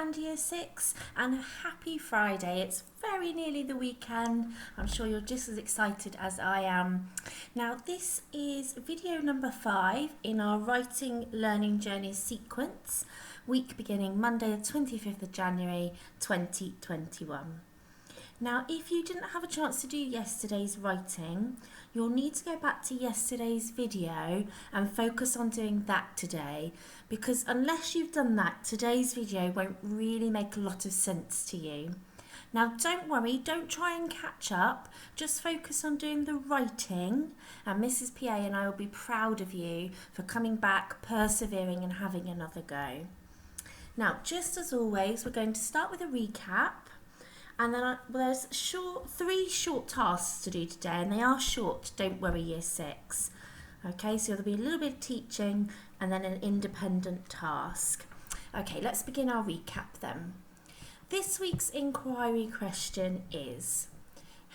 and Year 6 and happy Friday. It's very nearly the weekend. I'm sure you're just as excited as I am. Now this is video number 5 in our Writing Learning Journey sequence, week beginning Monday the 25th of January 2021. Now, if you didn't have a chance to do yesterday's writing, you'll need to go back to yesterday's video and focus on doing that today, because unless you've done that, today's video won't really make a lot of sense to you. Now, don't worry, don't try and catch up, just focus on doing the writing, and Mrs. PA and I will be proud of you for coming back, persevering and having another go. Now, just as always, we're going to start with a recap. And then there's three short tasks to do today, and they are short, don't worry, Year 6. Okay, so there'll be a little bit of teaching and then an independent task. Okay, let's begin our recap then. This week's inquiry question is,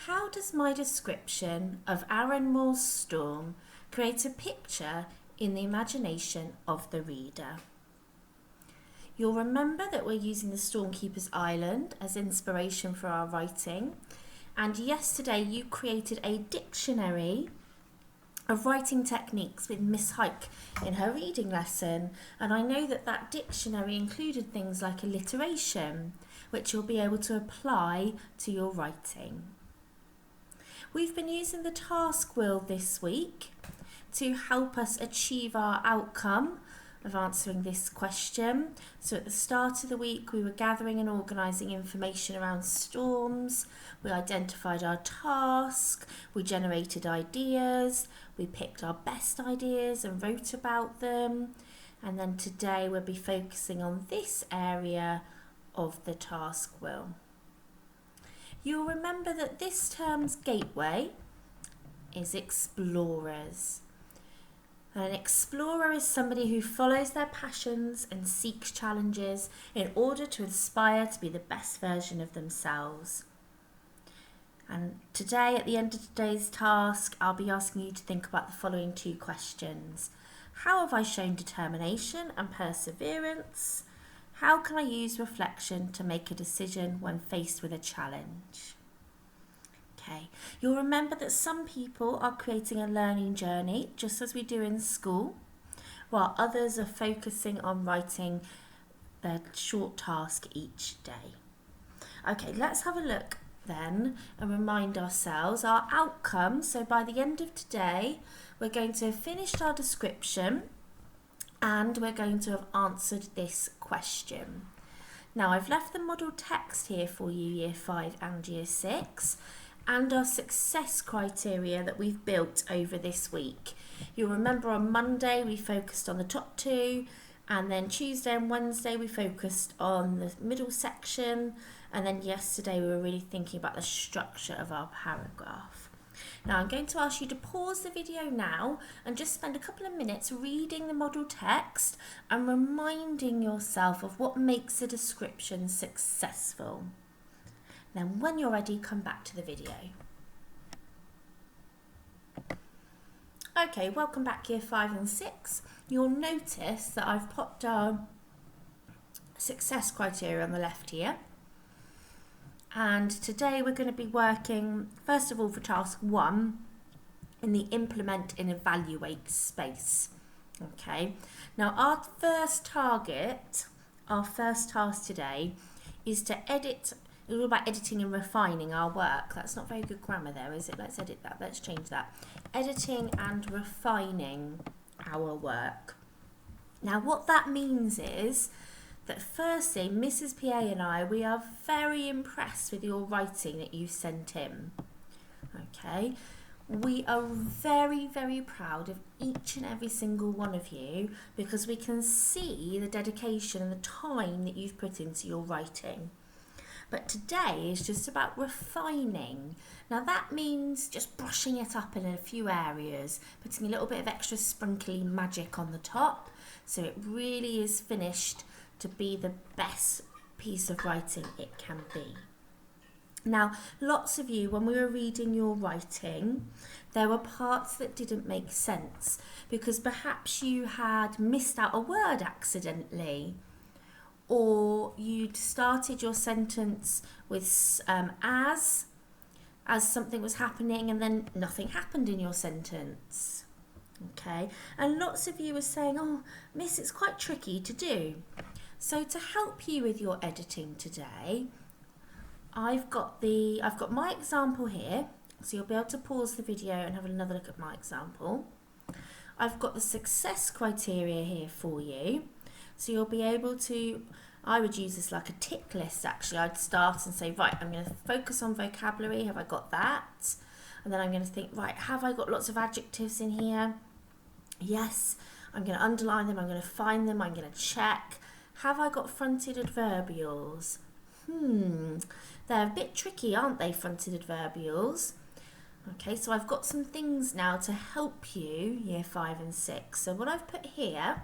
how does my description of Aaron Moore's storm create a picture in the imagination of the reader? You'll remember that we're using the Stormkeeper's Island as inspiration for our writing, and yesterday you created a dictionary of writing techniques with Miss Hike in her reading lesson, and I know that that dictionary included things like alliteration, which you'll be able to apply to your writing. We've been using the task wheel this week to help us achieve our outcome of answering this question. So at the start of the week we were gathering and organising information around storms, we identified our task, we generated ideas, we picked our best ideas and wrote about them, and then today we'll be focusing on this area of the task wheel. You'll remember that this term's gateway is explorers. An explorer is somebody who follows their passions and seeks challenges in order to aspire to be the best version of themselves. And today, at the end of today's task, I'll be asking you to think about the following 2 questions. How have I shown determination and perseverance? How can I use reflection to make a decision when faced with a challenge? Okay, you'll remember that some people are creating a learning journey, just as we do in school, while others are focusing on writing their short task each day. Okay, let's have a look then and remind ourselves our outcome. So by the end of today, we're going to have finished our description and we're going to have answered this question. Now, I've left the model text here for you, Year 5 and Year 6. And our success criteria that we've built over this week. You'll remember on Monday we focused on the top 2, and then Tuesday and Wednesday we focused on the middle section, and then yesterday we were really thinking about the structure of our paragraph. Now I'm going to ask you to pause the video now and just spend a couple of minutes reading the model text and reminding yourself of what makes a description successful. Then when you're ready, come back to the video. Okay, welcome back Year 5 and 6. You'll notice that I've popped our success criteria on the left here. And today we're going to be working, first of all, for task 1 in the implement and evaluate space. Okay, now our first task today is to edit. It's all about editing and refining our work. That's not very good grammar there, is it? Let's edit that. Let's change that. Editing and refining our work. Now, what that means is that firstly, Mrs. PA and I, we are very impressed with your writing that you've sent in. Okay? We are very, very proud of each and every single one of you because we can see the dedication and the time that you've put into your writing. But today is just about refining. Now that means just brushing it up in a few areas, putting a little bit of extra sprinkly magic on the top, so it really is finished to be the best piece of writing it can be. Now, lots of you, when we were reading your writing, there were parts that didn't make sense because perhaps you had missed out a word accidentally, or you'd started your sentence with as something was happening and then nothing happened in your sentence. Okay, and lots of you were saying, oh, Miss, it's quite tricky to do. So to help you with your editing today, I've got my example here, so you'll be able to pause the video and have another look at my example. I've got the success criteria here for you, so you'll be able to, I would use this like a tick list actually. I'd start and say, right, I'm going to focus on vocabulary, have I got that? And then I'm going to think, right, have I got lots of adjectives in here? Yes. I'm going to underline them, I'm going to find them, I'm going to check. Have I got fronted adverbials? They're a bit tricky, aren't they, fronted adverbials? Okay, so I've got some things now to help you, year 5 and 6. So what I've put here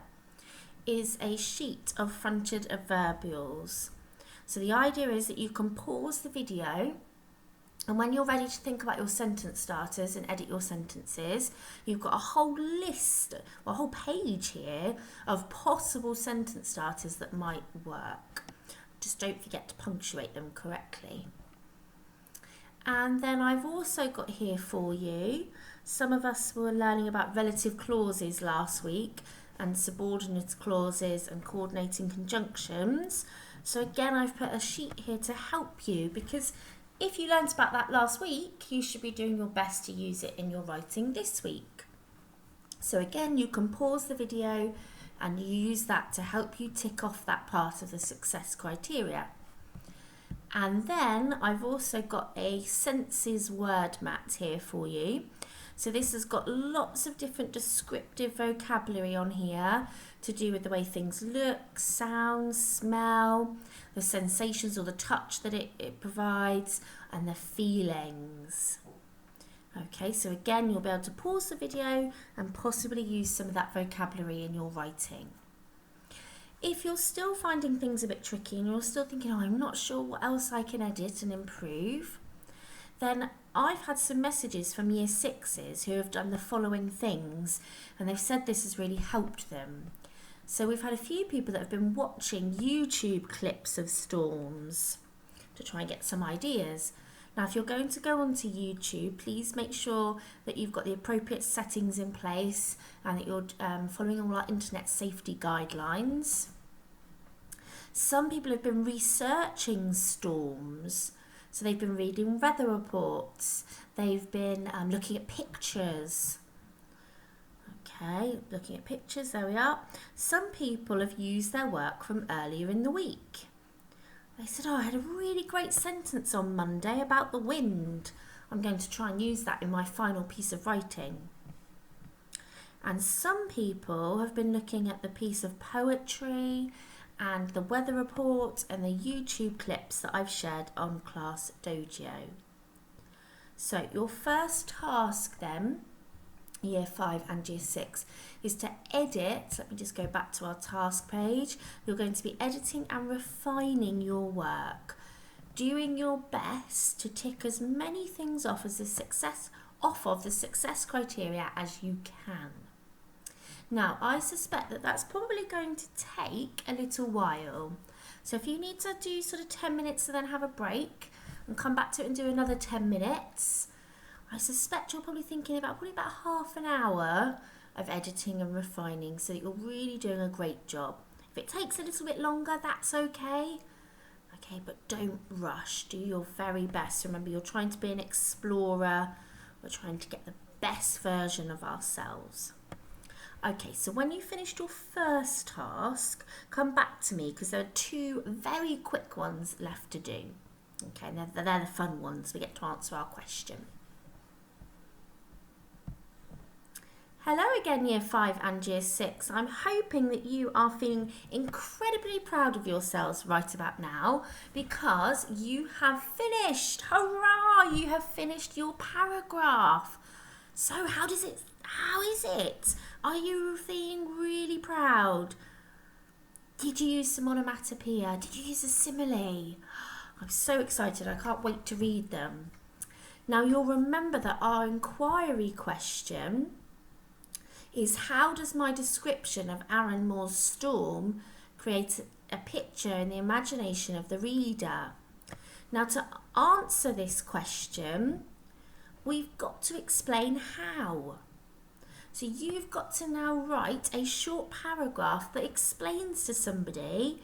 is a sheet of fronted adverbials. So the idea is that you can pause the video, and when you're ready to think about your sentence starters and edit your sentences, you've got a whole list, a whole page here of possible sentence starters that might work. Just don't forget to punctuate them correctly. And then I've also got here for you, some of us were learning about relative clauses last week and subordinate clauses and coordinating conjunctions. So again, I've put a sheet here to help you, because if you learnt about that last week, you should be doing your best to use it in your writing this week. So again, you can pause the video and use that to help you tick off that part of the success criteria. And then I've also got a senses word mat here for you. So this has got lots of different descriptive vocabulary on here to do with the way things look, sound, smell, the sensations or the touch that it provides, and the feelings. Okay, so again, you'll be able to pause the video and possibly use some of that vocabulary in your writing. If you're still finding things a bit tricky and you're still thinking, oh, I'm not sure what else I can edit and improve, then I've had some messages from year 6s who have done the following things, and they've said this has really helped them. So we've had a few people that have been watching YouTube clips of storms to try and get some ideas. Now, if you're going to go onto YouTube, please make sure that you've got the appropriate settings in place and that you're following all our internet safety guidelines. Some people have been researching storms. So they've been reading weather reports. They've been looking at pictures. Okay, looking at pictures, there we are. Some people have used their work from earlier in the week. They said, oh, I had a really great sentence on Monday about the wind. I'm going to try and use that in my final piece of writing. And some people have been looking at the piece of poetry and the weather report and the YouTube clips that I've shared on Class Dojo. So your first task then, year 5 and year 6, is to edit. Let me just go back to our task page. You're going to be editing and refining your work, doing your best to tick as many things off of the success criteria as you can. Now, I suspect that that's probably going to take a little while. So if you need to do sort of 10 minutes and then have a break and come back to it and do another 10 minutes, I suspect you're probably thinking about half an hour of editing and refining, so that you're really doing a great job. If it takes a little bit longer, that's okay. Okay, but don't rush. Do your very best. Remember, you're trying to be an explorer. We're trying to get the best version of ourselves. Okay, so when you finished your first task, come back to me, because there are 2 very quick ones left to do. Okay, and they're the fun ones. We get to answer our question. Hello again, year 5 and year 6. I'm hoping that you are feeling incredibly proud of yourselves right about now, because you have finished. Hurrah! You have finished your paragraph. So how is it? Are you feeling really proud? Did you use some onomatopoeia? Did you use a simile? I'm so excited. I can't wait to read them. Now, you'll remember that our inquiry question is, how does my description of Aaron Moore's storm create a picture in the imagination of the reader? Now, to answer this question, we've got to explain how. So you've got to now write a short paragraph that explains to somebody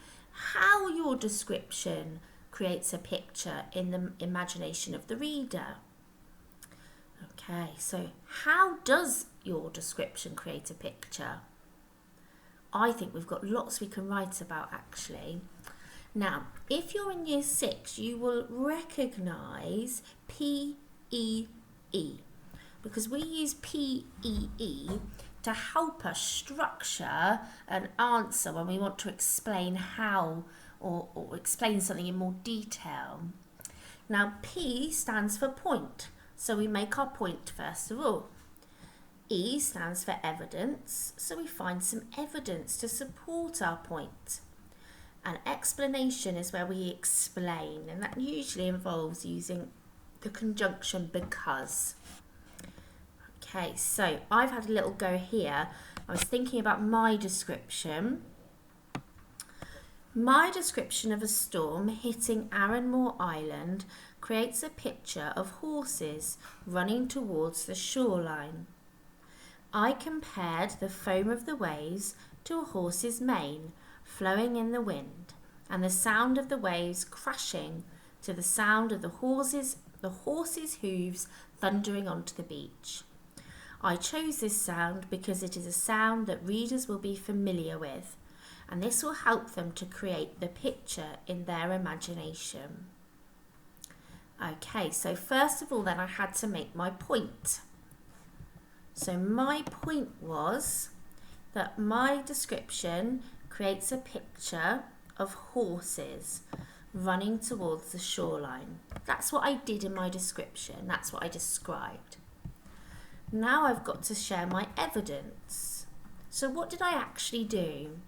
how your description creates a picture in the imagination of the reader. Okay, so how does your description create a picture? I think we've got lots we can write about actually. Now, if you're in year 6, you will recognise PEE, because we use PEE to help us structure an answer when we want to explain how or explain something in more detail. Now, P stands for point, so we make our point first of all. E stands for evidence, so we find some evidence to support our point. An explanation is where we explain, and that usually involves using the conjunction because. Okay, so I've had a little go here. I was thinking about my description. My description of a storm hitting Arranmore Island creates a picture of horses running towards the shoreline. I compared the foam of the waves to a horse's mane flowing in the wind, and the sound of the waves crashing to the sound of the horse's hooves thundering onto the beach. I chose this sound because it is a sound that readers will be familiar with, and this will help them to create the picture in their imagination. Okay, so first of all then I had to make my point. So my point was that my description creates a picture of horses running towards the shoreline. That's what I did in my description. That's what I described. Now I've got to share my evidence. So what did I actually do?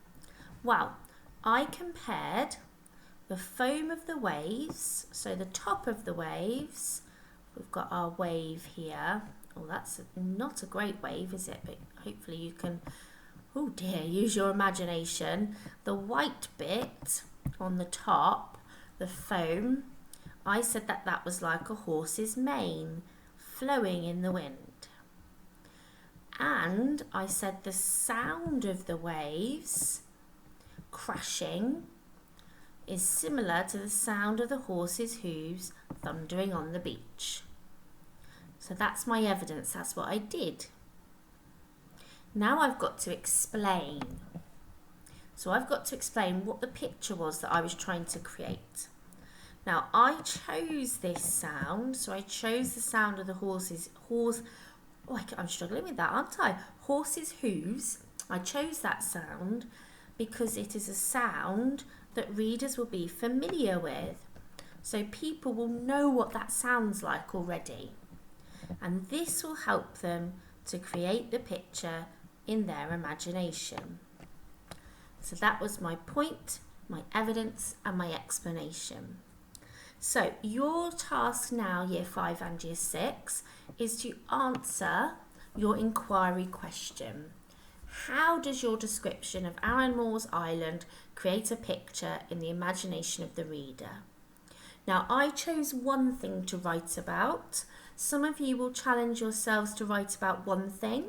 Well, I compared the foam of the waves, so the top of the waves, we've got our wave here. Oh, that's not a great wave, is it? But hopefully you can, oh dear, use your imagination. The white bit on the top, the foam, I said that that was like a horse's mane flowing in the wind. And I said the sound of the waves crashing is similar to the sound of the horse's hooves thundering on the beach. So that's my evidence, that's what I did. Now I've got to explain. So I've got to explain what the picture was that I was trying to create. Now I chose this sound, so I chose the sound of the I'm struggling with that, aren't I? Horse's hooves. I chose that sound because it is a sound that readers will be familiar with. So people will know what that sounds like already. And this will help them to create the picture in their imagination. So that was my point, my evidence, and my explanation. So your task now, Year 5 and Year 6, is to answer your inquiry question. How does your description of Arranmore's Island create a picture in the imagination of the reader? Now, I chose one thing to write about. Some of you will challenge yourselves to write about one thing.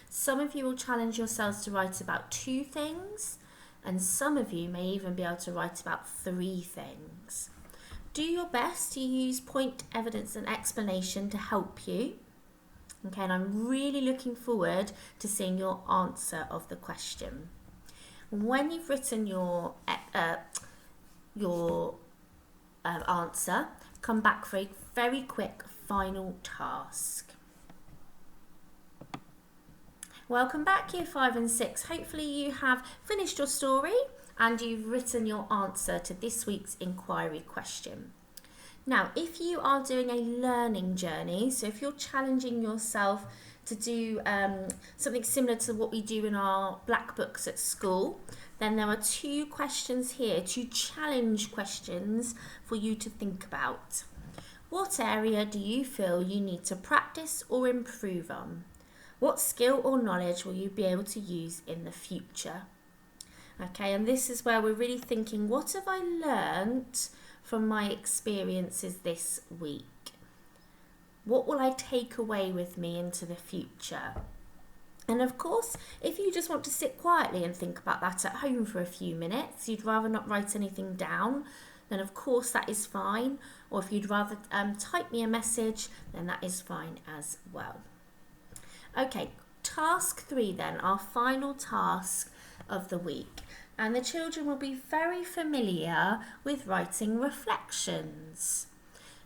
Some of you will challenge yourselves to write about 2 things. And some of you may even be able to write about 3 things. Do your best to use point, evidence and explanation to help you. Okay, and I'm really looking forward to seeing your answer of the question. When you've written your answer, come back for a very quick final task. Welcome back, Year 5 and 6. Hopefully you have finished your story and you've written your answer to this week's inquiry question. Now, if you are doing a learning journey, so if you're challenging yourself to do something similar to what we do in our black books at school, then there are 2 questions here, 2 challenge questions for you to think about. What area do you feel you need to practice or improve on? What skill or knowledge will you be able to use in the future? Okay, and this is where we're really thinking, what have I learnt from my experiences this week? What will I take away with me into the future? And of course, if you just want to sit quietly and think about that at home for a few minutes, you'd rather not write anything down, then of course that is fine. Or if you'd rather type me a message, then that is fine as well. Okay, task 3 then, our final task of the week. And the children will be very familiar with writing reflections.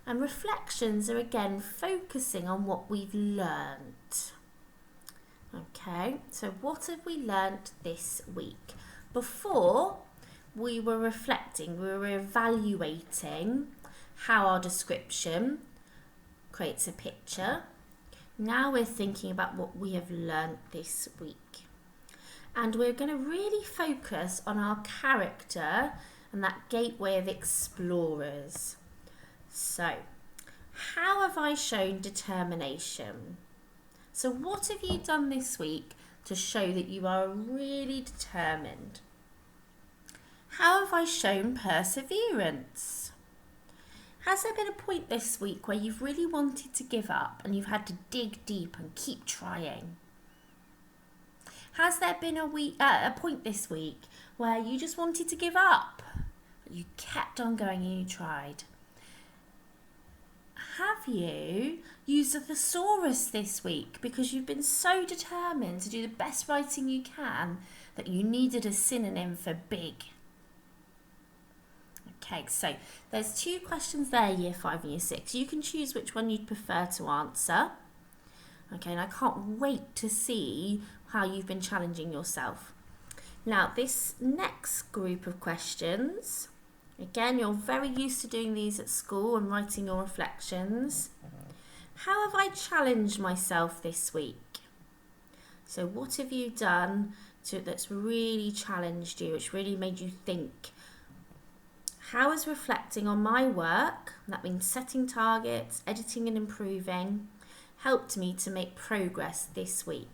And reflections are again focusing on what we've learnt. Okay, so what have we learnt this week? Before, we were reflecting, we were evaluating how our description creates a picture. Now we're thinking about what we have learnt this week. And we're going to really focus on our character and that gateway of explorers. So, how have I shown determination? So what have you done this week to show that you are really determined? How have I shown perseverance? Has there been a point this week where you've really wanted to give up and you've had to dig deep and keep trying? Has there been a point this week where you just wanted to give up, but you kept on going and you tried? Have you used a thesaurus this week because you've been so determined to do the best writing you can that you needed a synonym for big? Okay, so there's 2 questions there, Year 5 and Year 6. You can choose which one you'd prefer to answer. Okay, and I can't wait to see how you've been challenging yourself. Now, this next group of questions, again, you're very used to doing these at school and writing your reflections. How have I challenged myself this week? So what have you done that's really challenged you, which really made you think? How has reflecting on my work, that means setting targets, editing and improving, helped me to make progress this week?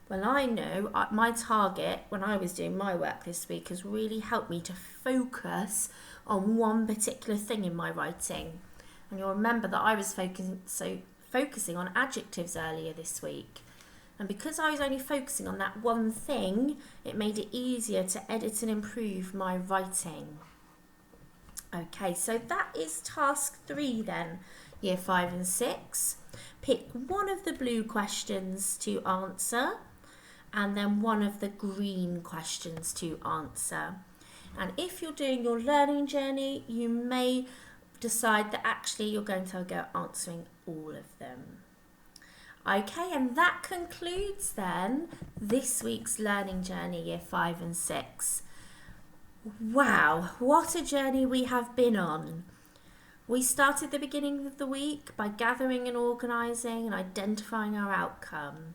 Well, I know my target when I was doing my work this week has really helped me to focus on one particular thing in my writing. And you'll remember that I was focusing on adjectives earlier this week. And because I was only focusing on that one thing, it made it easier to edit and improve my writing. Okay, so that is task 3 then, Year 5 and 6. Pick one of the blue questions to answer and then one of the green questions to answer. And if you're doing your learning journey, you may decide that actually you're going to go answering all of them. Okay, and that concludes then this week's learning journey, Year 5 and 6. Wow, what a journey we have been on. We started the beginning of the week by gathering and organising and identifying our outcome.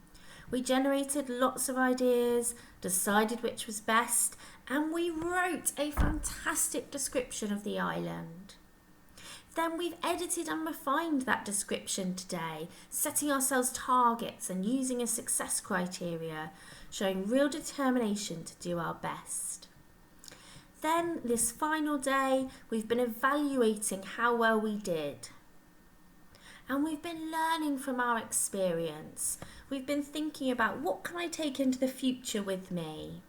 We generated lots of ideas, decided which was best, and we wrote a fantastic description of the island. Then we've edited and refined that description today, setting ourselves targets and using a success criteria, showing real determination to do our best. Then this final day, we've been evaluating how well we did. And we've been learning from our experience. We've been thinking about what can I take into the future with me.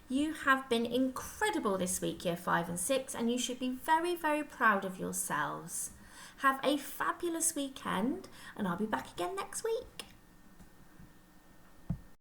You have been incredible this week, Year 5 and 6, and you should be very, very proud of yourselves. Have a fabulous weekend, and I'll be back again next week.